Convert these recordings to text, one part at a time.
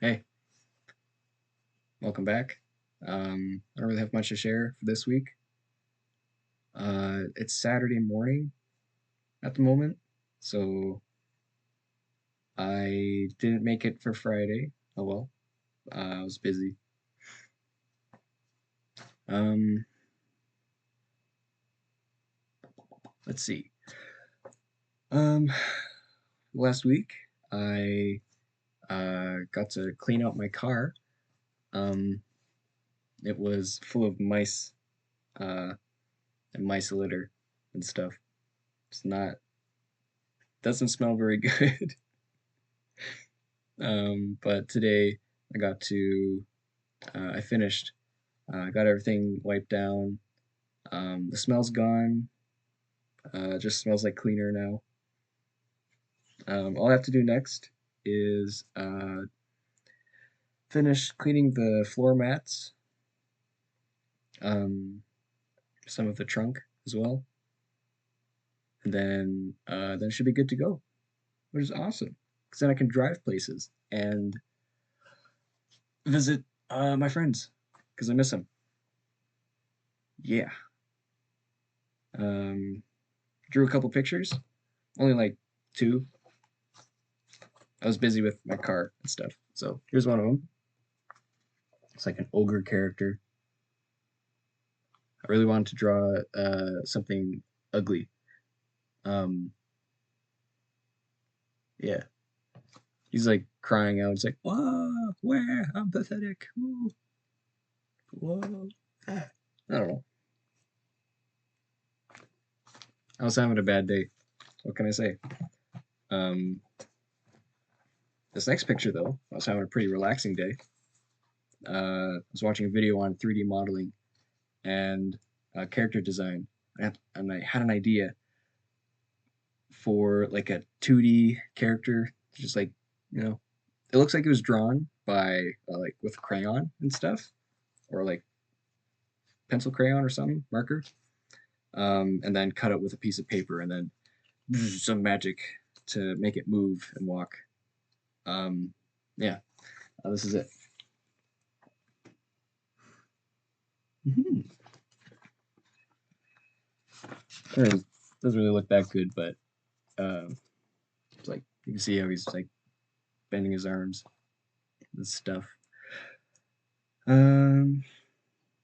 Hey, welcome back. I don't really have much to share for this week. It's Saturday morning at the moment, so I didn't make it for Friday. Oh well, I was busy. Um, let's see. Um, Last week I got to clean out my car. Um, it was full of mice uh, and mice litter and stuff. It's not doesn't smell very good. But today I got to I finished. Got everything wiped down. The smell's gone. Just smells like cleaner now. All I have to do next is finish cleaning the floor mats, um, some of the trunk as well, and then it should be good to go, which is awesome. Because then I can drive places and visit my friends because I miss them. Yeah. Um, Drew a couple pictures, only like two. I was busy with my car and stuff. So here's one of them. It's like an ogre character. I really wanted to draw something ugly. Um, yeah, he's like crying out. It's like, whoa, where? I'm pathetic. Whoa, whoa. I don't know. I was having a bad day. What can I say? Um, this next picture, though, I was having a pretty relaxing day. I was watching a video on 3D modeling and character design, and I had an idea for like a 2D character, just like you know, it looks like it was drawn by like with crayon and stuff, or like pencil crayon or something, marker, and then cut it with a piece of paper, and then some magic to make it move and walk. Um, yeah, this is it. Mm-hmm. It doesn't really look that good, but it's like you can see how he's like bending his arms and stuff. Um,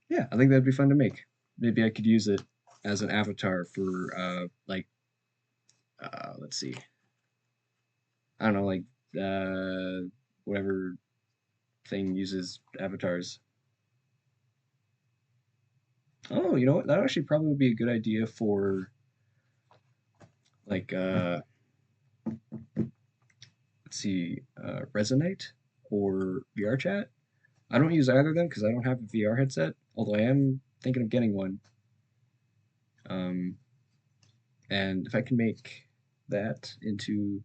yeah, I think that'd be fun to make. Maybe I could use it as an avatar for like let's see, I don't know, like whatever thing uses avatars. Oh, you know what? That actually probably would be a good idea for like let's see, Resonate or VRChat. I don't use either of them because I don't have a VR headset, although I am thinking of getting one. Um, and if I can make that into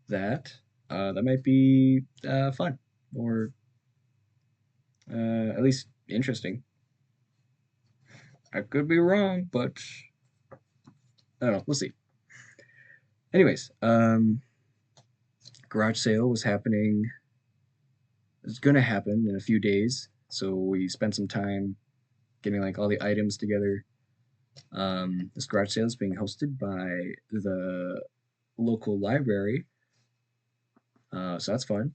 that, that might be fun or at least interesting. I could be wrong, but I don't know. We'll see. Anyways, garage sale was happening. It's gonna happen in a few days, so we spent some time getting like all the items together. This garage sale is being hosted by the local library, so that's fun.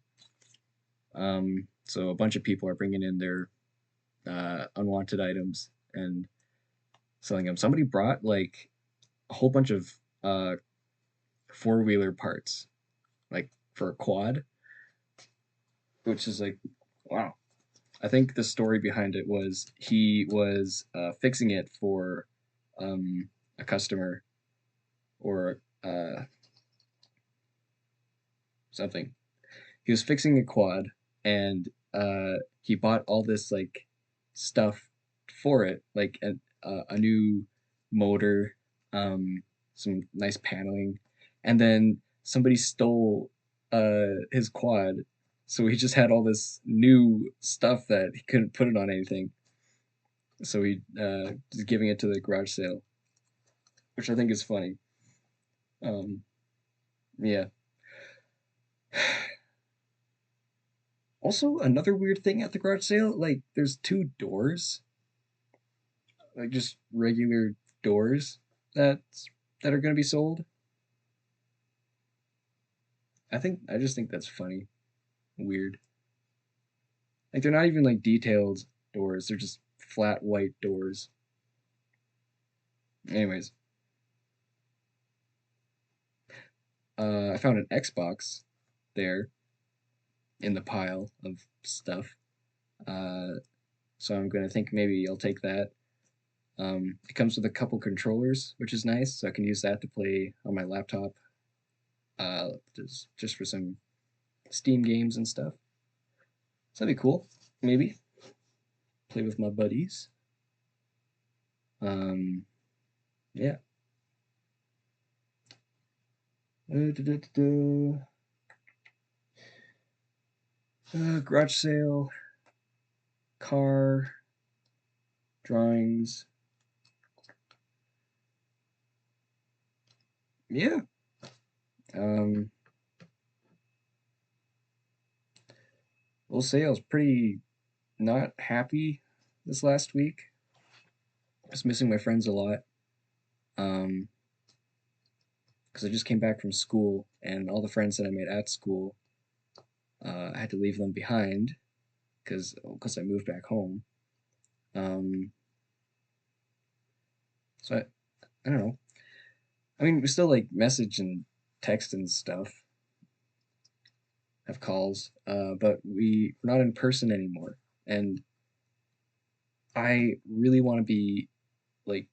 So a bunch of people are bringing in their unwanted items and selling them. Somebody brought like a whole bunch of uh, four-wheeler parts, like for a quad, which is like, wow. I think the story behind it was he was fixing it for um, a customer or something. He was fixing a quad and he bought all this like stuff for it, like a new motor, some nice paneling, and then somebody stole his quad, so he just had all this new stuff that he couldn't put it on anything. So he is giving it to the garage sale, which I think is funny. Um, yeah, Also, another weird thing at the garage sale, like there's two doors, like just regular doors that that are gonna be sold. I just think that's funny, weird. Like they're not even like detailed doors; they're just flat white doors. Anyways, I found an Xbox there in the pile of stuff. Uh, so I'm gonna think maybe I'll take that. It comes with a couple controllers, which is nice, so I can use that to play on my laptop, just for some Steam games and stuff. So that'd be cool. Maybe play with my buddies. Um, yeah. Garage sale, car, drawings. Yeah. Um, we'll say I was pretty not happy this last week. I was missing my friends a lot. Um, because I just came back from school and all the friends that I made at school, I had to leave them behind because I moved back home. Um, so I don't know. I mean, we still like message and text and stuff, have calls, but we're not in person anymore. And I really want to be like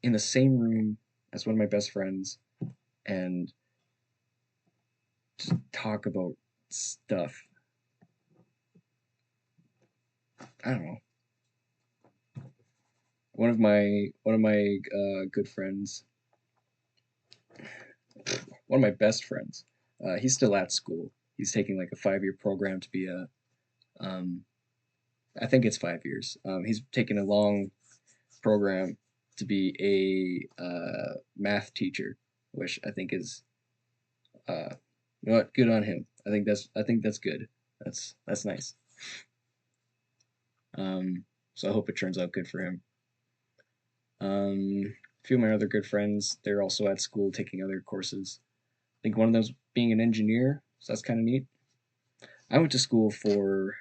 in the same room as one of my best friends and just talk about stuff. I don't know. One of my good friends, one of my best friends, he's still at school. He's taking like a 5 year program to be a um, I think it's 5 years. He's taken a long program to be a math teacher, which I think is you know what, good on him. I think that's good. That's nice. So I hope it turns out good for him. A few of my other good friends, they're also at school taking other courses. I think one of them's being an engineer, so that's kind of neat. I went to school for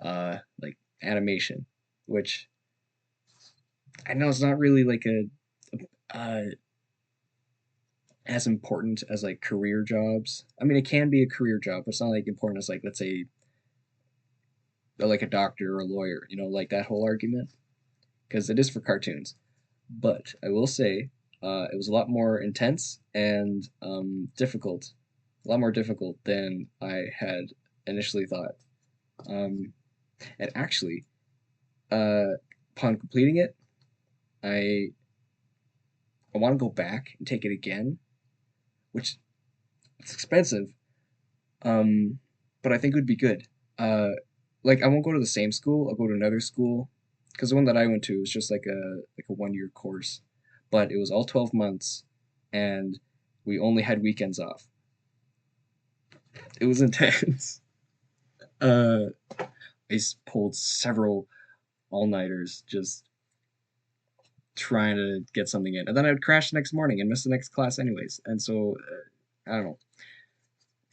like animation, which I know it's not really like a as important as like career jobs. I mean, it can be a career job, but it's not like important as like let's say like a doctor or a lawyer, like that whole argument because it is for cartoons. But I will say, it was a lot more intense and difficult, a lot more difficult than I had initially thought. Um, and actually, uh, upon completing it, I I want to go back and take it again, which it's expensive, um, but I think it would be good. Uh, like I won't go to the same school. I'll go to another school because the one that I went to was just like a 1 year course, but it was all 12 months, and we only had weekends off. It was intense. Uh, pulled several all nighters just trying to get something in, and then I would crash the next morning and miss the next class anyways. And so I don't know.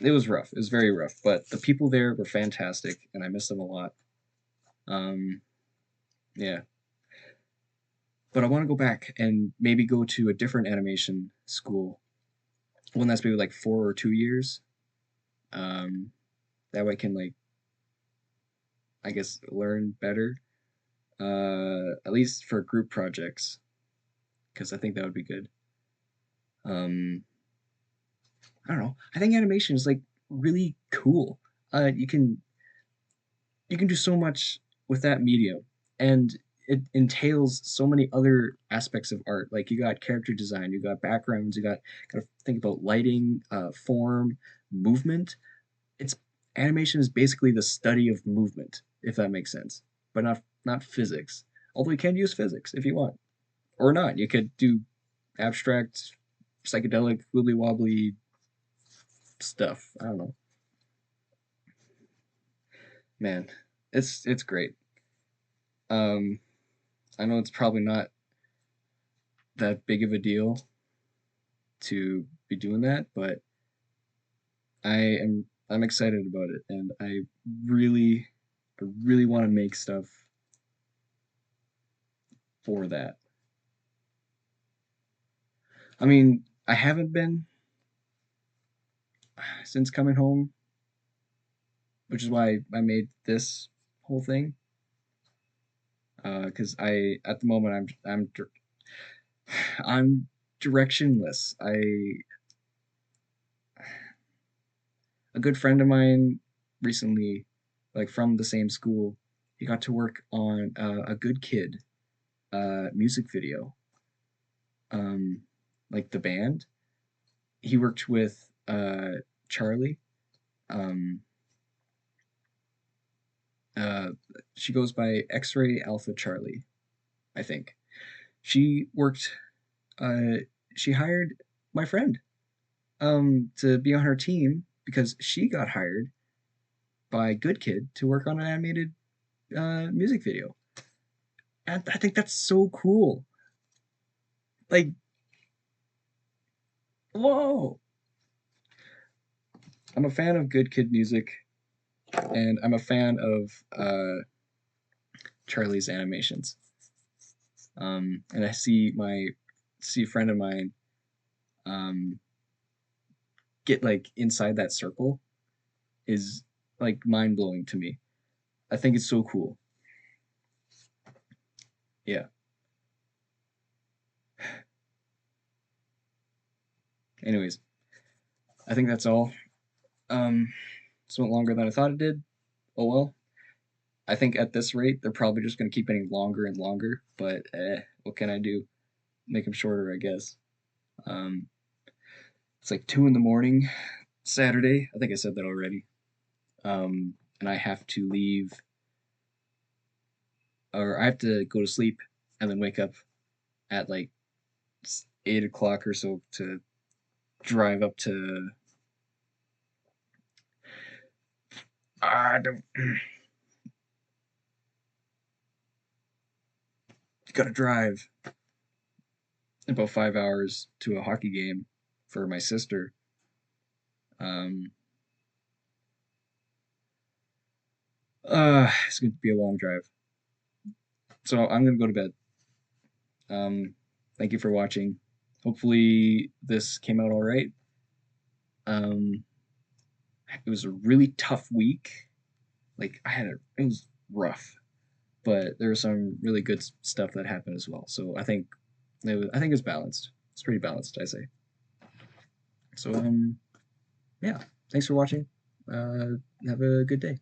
It was rough. It was very rough, but the people there were fantastic, and I miss them a lot. Um, yeah. But I want to go back and maybe go to a different animation school, one that's maybe like 4 or 2 years. Um, that way I can like I guess learn better, at least for group projects, because I think that would be good. Um, I don't know. I think animation is like really cool. You can do so much with that medium, and it entails so many other aspects of art. Like you got character design, you got backgrounds, you got to think about lighting, form, movement. It's Animation is basically the study of movement, if that makes sense, but not physics. Although you can use physics if you want, or not. You could do abstract, psychedelic, wibbly wobbly stuff. I don't know. man, it's great. Um, I know it's probably not that big of a deal to be doing that, but I'm excited about it, and really I really want to make stuff for that. I mean, I haven't been since coming home, which is why I made this whole thing. Because I at the moment I'm directionless. I A good friend of mine recently, like from the same school, he got to work on a Good Kid music video, um, like the band. He worked with Charlie. Um, uh, she goes by X-Ray Alpha Charlie, I think. She worked. Uh, she hired my friend to be on her team because she got hired by Good Kid to work on an animated music video. And I think that's so cool. Like, whoa! I'm a fan of Good Kid music, and I'm a fan of Charlie's animations. And I see a friend of mine um, get like inside that circle is like mind blowing to me. I think it's so cool. Yeah. Anyways, I think that's all. Um, this went longer than I thought it did. Oh well. I think at this rate, they're probably just going to keep getting longer and longer. But what can I do? Make them shorter, I guess. Um, it's like 2 in the morning Saturday. I think I said that already. And I have to leave, or I have to go to sleep and then wake up at like 8 o'clock or so to drive up to. I don't. Gotta drive about 5 hours to a hockey game for my sister. Um, it's going to be a long drive. So I'm going to go to bed. Thank you for watching. Hopefully this came out all right. Um, it was a really tough week. Like it was rough, but there was some really good stuff that happened as well. So I think it's balanced. It's pretty balanced, I say. So yeah, thanks for watching. Have a good day.